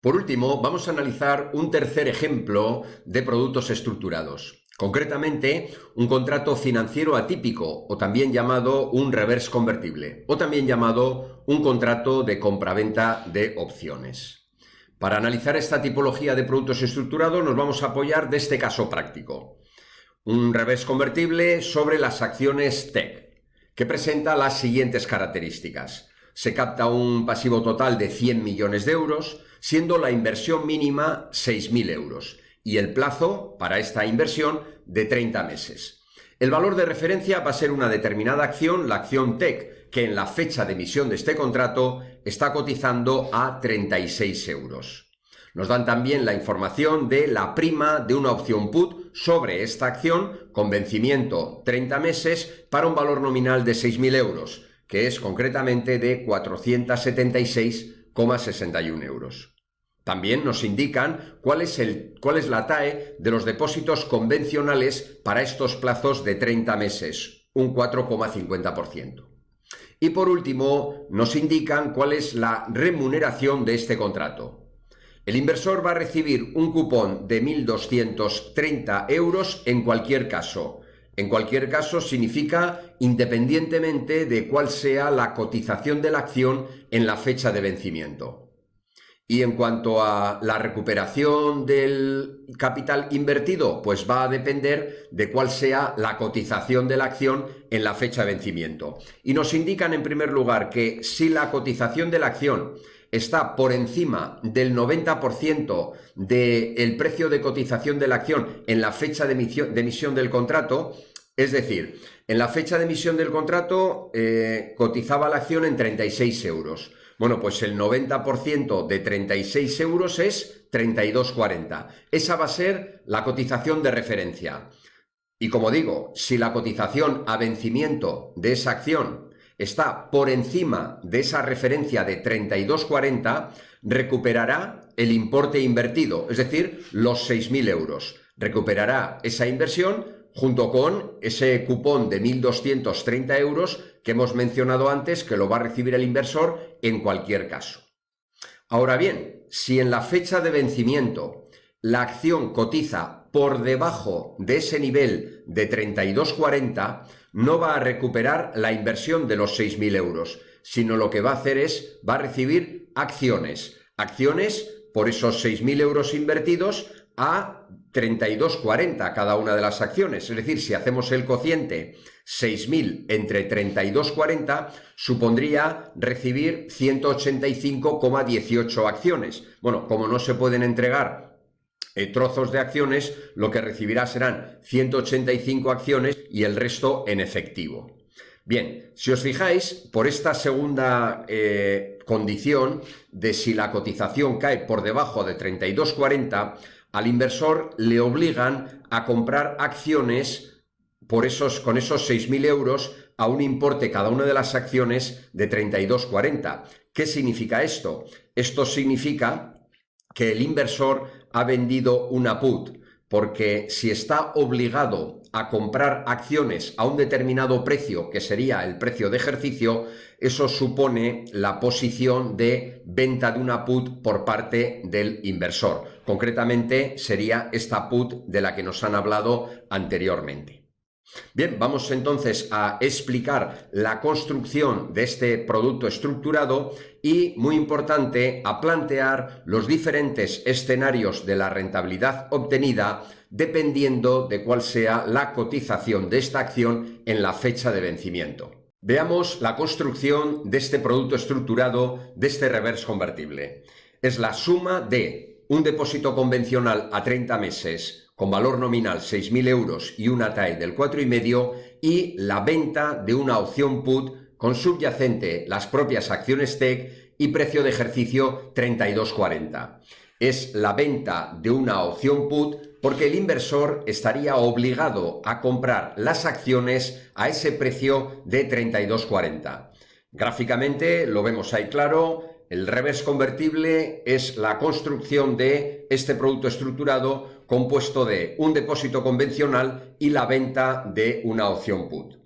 Por último, vamos a analizar un tercer ejemplo de productos estructurados. Concretamente, un contrato financiero atípico, o también llamado un reverse convertible, o también llamado un contrato de compraventa de opciones. Para analizar esta tipología de productos estructurados nos vamos a apoyar de este caso práctico. Un reverse convertible sobre las acciones TEC, que presenta las siguientes características. Se capta un pasivo total de 100 millones de euros, siendo la inversión mínima 6.000 euros y el plazo para esta inversión de 30 meses. El valor de referencia va a ser una determinada acción, la acción TEC, que en la fecha de emisión de este contrato está cotizando a 36 euros. Nos dan también la información de la prima de una opción put sobre esta acción con vencimiento 30 meses para un valor nominal de 6.000 euros, que es concretamente de 476,61 euros. También nos indican cuál es la TAE de los depósitos convencionales para estos plazos de 30 meses, un 4,50%. Y por último, nos indican cuál es la remuneración de este contrato. El inversor va a recibir un cupón de 1.230 euros en cualquier caso. En cualquier caso significa independientemente de cuál sea la cotización de la acción en la fecha de vencimiento. Y en cuanto a la recuperación del capital invertido, pues va a depender de cuál sea la cotización de la acción en la fecha de vencimiento. Y nos indican en primer lugar que si la cotización de la acción está por encima del 90% del precio de cotización de la acción en la fecha de emisión del contrato, es decir, en la fecha de emisión del contrato cotizaba la acción en 36 euros. Bueno, pues el 90% de 36 euros es 32,40. Esa va a ser la cotización de referencia. Y como digo, si la cotización a vencimiento de esa acción está por encima de esa referencia de 32,40, recuperará el importe invertido, es decir, los 6.000 euros. Recuperará esa inversión junto con ese cupón de 1.230 euros que hemos mencionado antes, que lo va a recibir el inversor en cualquier caso. Ahora bien, si en la fecha de vencimiento la acción cotiza por debajo de ese nivel de 32,40, no va a recuperar la inversión de los 6.000 euros, sino lo que va a hacer es, va a recibir acciones por esos 6.000 euros invertidos a 32,40 cada una de las acciones. Es decir, si hacemos el cociente 6.000 entre 32,40, supondría recibir 185,18 acciones. Bueno, como no se pueden entregar trozos de acciones, lo que recibirá serán 185 acciones y el resto en efectivo. Bien, si os fijáis, por esta segunda condición de si la cotización cae por debajo de 32,40, al inversor le obligan a comprar acciones con esos 6.000 euros a un importe cada una de las acciones de 32,40. ¿Qué significa esto? Esto significa que el inversor ha vendido una put, porque si está obligado a comprar acciones a un determinado precio, que sería el precio de ejercicio, eso supone la posición de venta de una put por parte del inversor. Concretamente sería esta put de la que nos han hablado anteriormente. Bien, vamos entonces a explicar la construcción de este producto estructurado y, muy importante, a plantear los diferentes escenarios de la rentabilidad obtenida dependiendo de cuál sea la cotización de esta acción en la fecha de vencimiento. Veamos la construcción de este producto estructurado, de este reverse convertible. Es la suma de un depósito convencional a 30 meses con valor nominal 6.000 euros y una TAE del 4,5 y la venta de una opción put con subyacente las propias acciones TEC y precio de ejercicio 32,40. Es la venta de una opción put porque el inversor estaría obligado a comprar las acciones a ese precio de 32,40. Gráficamente lo vemos ahí claro. El reverse convertible es la construcción de este producto estructurado compuesto de un depósito convencional y la venta de una opción put.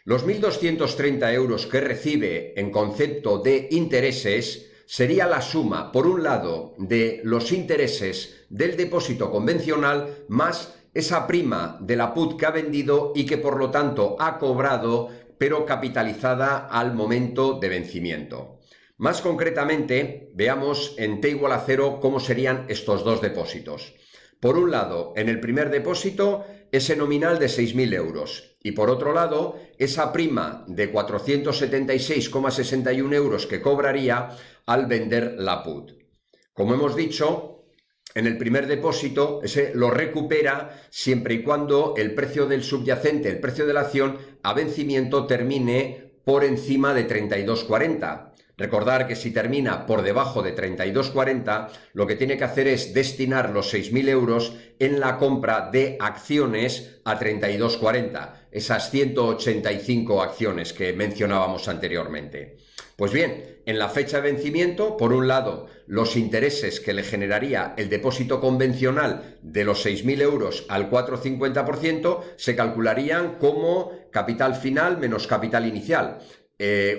Los 1.230 euros que recibe en concepto de intereses sería la suma, por un lado, de los intereses del depósito convencional más esa prima de la put que ha vendido y que por lo tanto ha cobrado, pero capitalizada al momento de vencimiento. Más concretamente, veamos en T igual a 0 cómo serían estos dos depósitos. Por un lado, en el primer depósito, ese nominal de 6.000 euros y por otro lado, esa prima de 476,61 euros que cobraría al vender la put. Como hemos dicho, en el primer depósito, ese lo recupera siempre y cuando el precio del subyacente, el precio de la acción a vencimiento termine por encima de 32,40. Recordar que si termina por debajo de 32,40, lo que tiene que hacer es destinar los 6.000 euros en la compra de acciones a 32,40, esas 185 acciones que mencionábamos anteriormente. Pues bien, en la fecha de vencimiento, por un lado, los intereses que le generaría el depósito convencional de los 6.000 euros al 4,50% se calcularían como capital final menos capital inicial.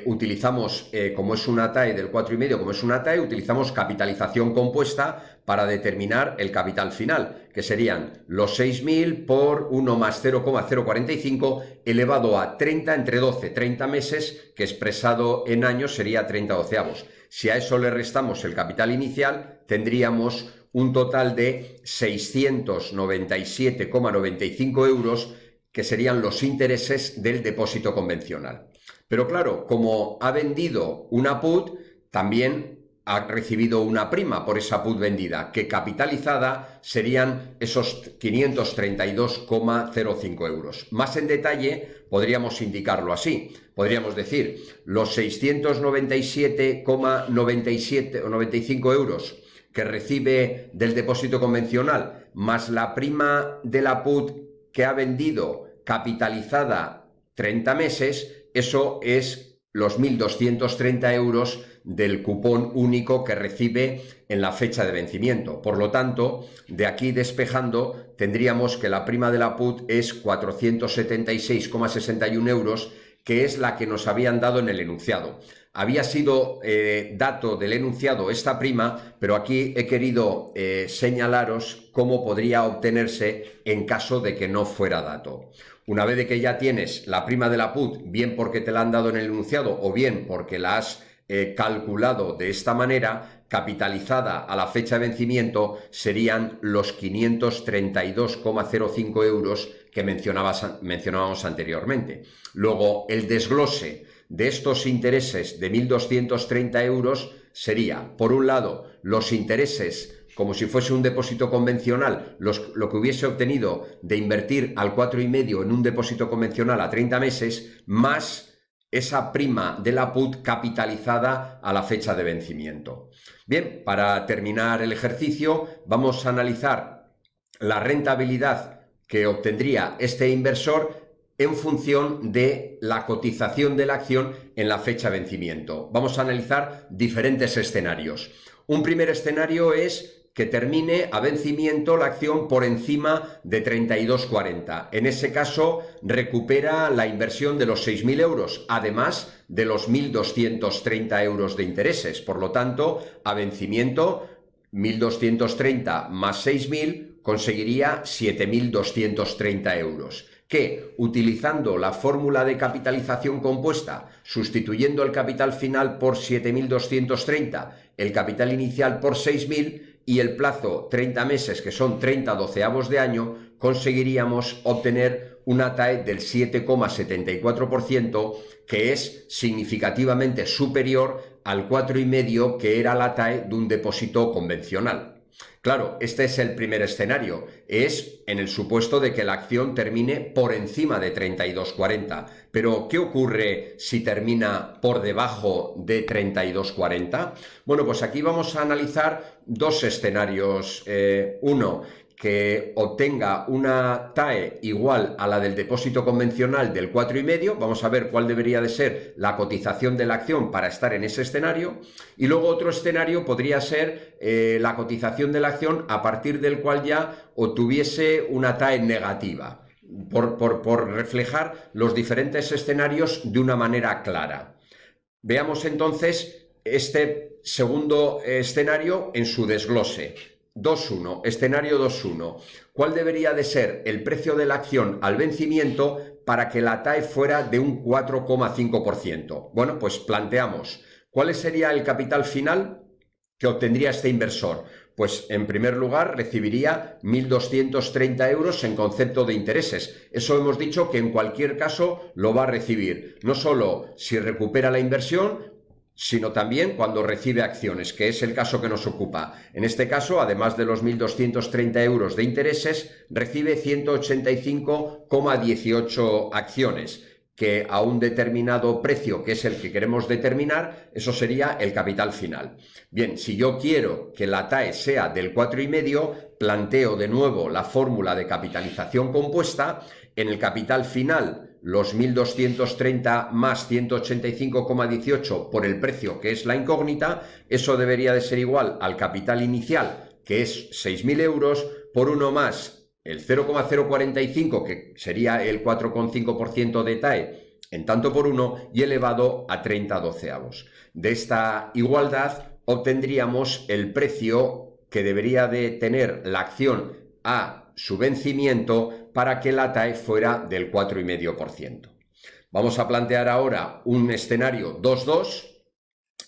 Utilizamos, como es una TAE del 4,5, como es una TAE, utilizamos capitalización compuesta para determinar el capital final, que serían los 6.000 por 1 más 0,045 elevado a 30 entre 12, 30 meses, que expresado en años sería 30 doceavos. Si a eso le restamos el capital inicial, tendríamos un total de 697,95 euros, que serían los intereses del depósito convencional. Pero claro, como ha vendido una put, también ha recibido una prima por esa put vendida, que capitalizada serían esos 532,05 euros. Más en detalle, podríamos indicarlo así. Podríamos decir, los 697,97 o 95 euros que recibe del depósito convencional, más la prima de la put que ha vendido capitalizada 30 meses, eso es los 1.230 euros del cupón único que recibe en la fecha de vencimiento. Por lo tanto, de aquí despejando, tendríamos que la prima de la put es 476,61 euros, que es la que nos habían dado en el enunciado. Había sido dato del enunciado esta prima, pero aquí he querido señalaros cómo podría obtenerse en caso de que no fuera dato. Una vez de que ya tienes la prima de la put, bien porque te la han dado en el enunciado o bien porque la has calculado de esta manera, capitalizada a la fecha de vencimiento, serían los 532,05 euros que mencionábamos anteriormente. Luego, el desglose de estos intereses de 1.230 euros sería, por un lado, los intereses como si fuese un depósito convencional, lo que hubiese obtenido de invertir al 4,5 en un depósito convencional a 30 meses, más esa prima de la put capitalizada a la fecha de vencimiento. Bien, para terminar el ejercicio, vamos a analizar la rentabilidad que obtendría este inversor en función de la cotización de la acción en la fecha de vencimiento. Vamos a analizar diferentes escenarios. Un primer escenario es que termine a vencimiento la acción por encima de 32,40. En ese caso, recupera la inversión de los 6.000 euros, además de los 1.230 euros de intereses. Por lo tanto, a vencimiento, 1.230 más 6.000 conseguiría 7.230 euros. Que, utilizando la fórmula de capitalización compuesta, sustituyendo el capital final por 7.230, el capital inicial por 6.000, y el plazo 30 meses, que son 30 doceavos de año, conseguiríamos obtener una TAE del 7,74%, que es significativamente superior al 4,5% que era la TAE de un depósito convencional. Claro, este es el primer escenario, es en el supuesto de que la acción termine por encima de 32,40. Pero, ¿qué ocurre si termina por debajo de 32,40? Bueno, pues aquí vamos a analizar dos escenarios. Uno, que obtenga una TAE igual a la del depósito convencional del 4,5, vamos a ver cuál debería de ser la cotización de la acción para estar en ese escenario, y luego otro escenario podría ser la cotización de la acción a partir del cual ya obtuviese una TAE negativa, por reflejar los diferentes escenarios de una manera clara. Veamos entonces este segundo escenario en su desglose. 2.1, escenario 2.1. ¿Cuál debería de ser el precio de la acción al vencimiento para que la TAE fuera de un 4,5%? Bueno, pues planteamos, ¿cuál sería el capital final que obtendría este inversor? Pues en primer lugar recibiría 1.230 euros en concepto de intereses. Eso hemos dicho que en cualquier caso lo va a recibir, no solo si recupera la inversión, sino también cuando recibe acciones, que es el caso que nos ocupa. En este caso, además de los 1.230 euros de intereses, recibe 185,18 acciones, que a un determinado precio, que es el que queremos determinar, eso sería el capital final. Bien, si yo quiero que la TAE sea del 4,5, planteo de nuevo la fórmula de capitalización compuesta. En el capital final, los 1.230 más 185,18 por el precio, que es la incógnita, eso debería de ser igual al capital inicial, que es 6.000 euros, por 1 más el 0,045, que sería el 4,5% de TAE, en tanto por 1, y elevado a 30 doceavos. De esta igualdad obtendríamos el precio que debería de tener la acción a su vencimiento para que la TAE fuera del 4,5%. Vamos a plantear ahora un escenario 2.2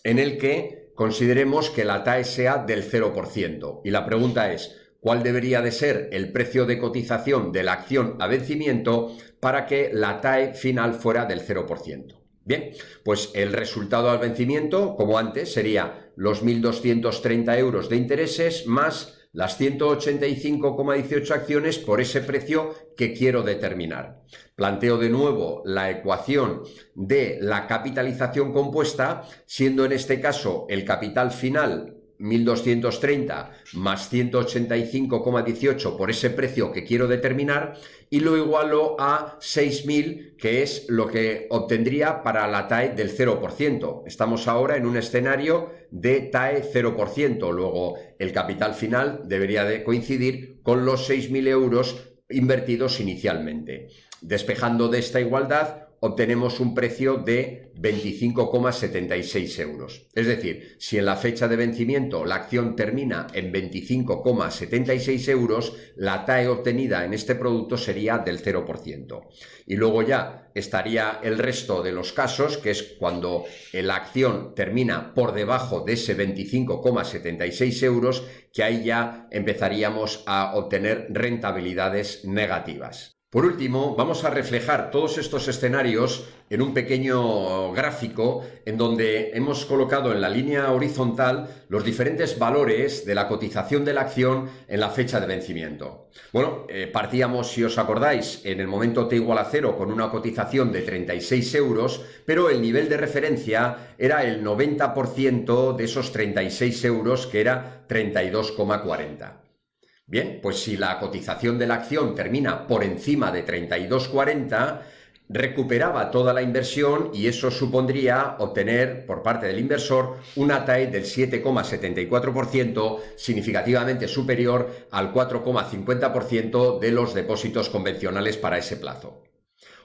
en el que consideremos que la TAE sea del 0%. Y la pregunta es, ¿cuál debería de ser el precio de cotización de la acción a vencimiento para que la TAE final fuera del 0%? Bien, pues el resultado al vencimiento, como antes, sería los 1.230 euros de intereses más las 185,18 acciones por ese precio que quiero determinar. Planteo de nuevo la ecuación de la capitalización compuesta, siendo en este caso el capital final 1.230 más 185,18 por ese precio que quiero determinar, y lo igualo a 6.000, que es lo que obtendría para la TAE del 0%. Estamos ahora en un escenario de TAE 0%, luego el capital final debería de coincidir con los 6.000 euros invertidos inicialmente. Despejando de esta igualdad, obtenemos un precio de 25,76 euros. Es decir, si en la fecha de vencimiento la acción termina en 25,76 euros, la TAE obtenida en este producto sería del 0%. Y luego ya estaría el resto de los casos, que es cuando la acción termina por debajo de ese 25,76 euros, que ahí ya empezaríamos a obtener rentabilidades negativas. Por último, vamos a reflejar todos estos escenarios en un pequeño gráfico en donde hemos colocado en la línea horizontal los diferentes valores de la cotización de la acción en la fecha de vencimiento. Bueno, partíamos, si os acordáis, en el momento t igual a 0 con una cotización de 36 euros, pero el nivel de referencia era el 90% de esos 36 euros, que era 32,40. Bien, pues si la cotización de la acción termina por encima de 32,40, recuperaba toda la inversión y eso supondría obtener por parte del inversor una TAE del 7,74%, significativamente superior al 4,50% de los depósitos convencionales para ese plazo.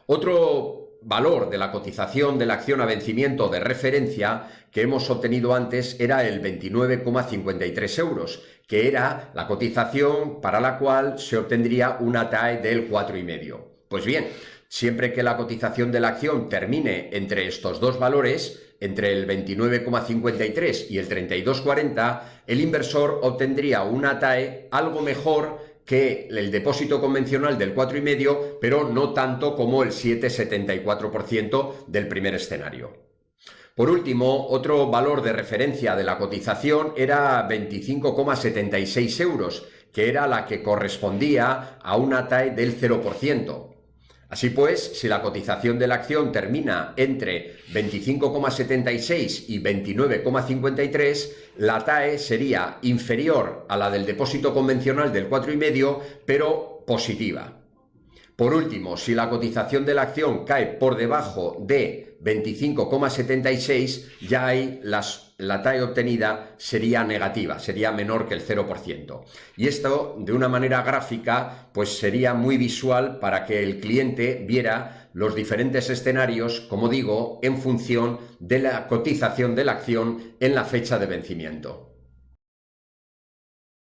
Otro valor de la cotización de la acción a vencimiento de referencia que hemos obtenido antes era el 29,53 euros, que era la cotización para la cual se obtendría una TAE del 4,5. Pues bien, siempre que la cotización de la acción termine entre estos dos valores, entre el 29,53 y el 32,40, el inversor obtendría una TAE algo mejor que el depósito convencional del 4,5, pero no tanto como el 7,74% del primer escenario. Por último, otro valor de referencia de la cotización era 25,76 euros, que era la que correspondía a una TAE del 0%. Así pues, si la cotización de la acción termina entre 25,76 y 29,53, la TAE sería inferior a la del depósito convencional del 4,5, pero positiva. Por último, si la cotización de la acción cae por debajo de 25,76, ya ahí la TAE obtenida sería negativa, sería menor que el 0%. Y esto, de una manera gráfica, pues sería muy visual para que el cliente viera los diferentes escenarios, como digo, en función de la cotización de la acción en la fecha de vencimiento.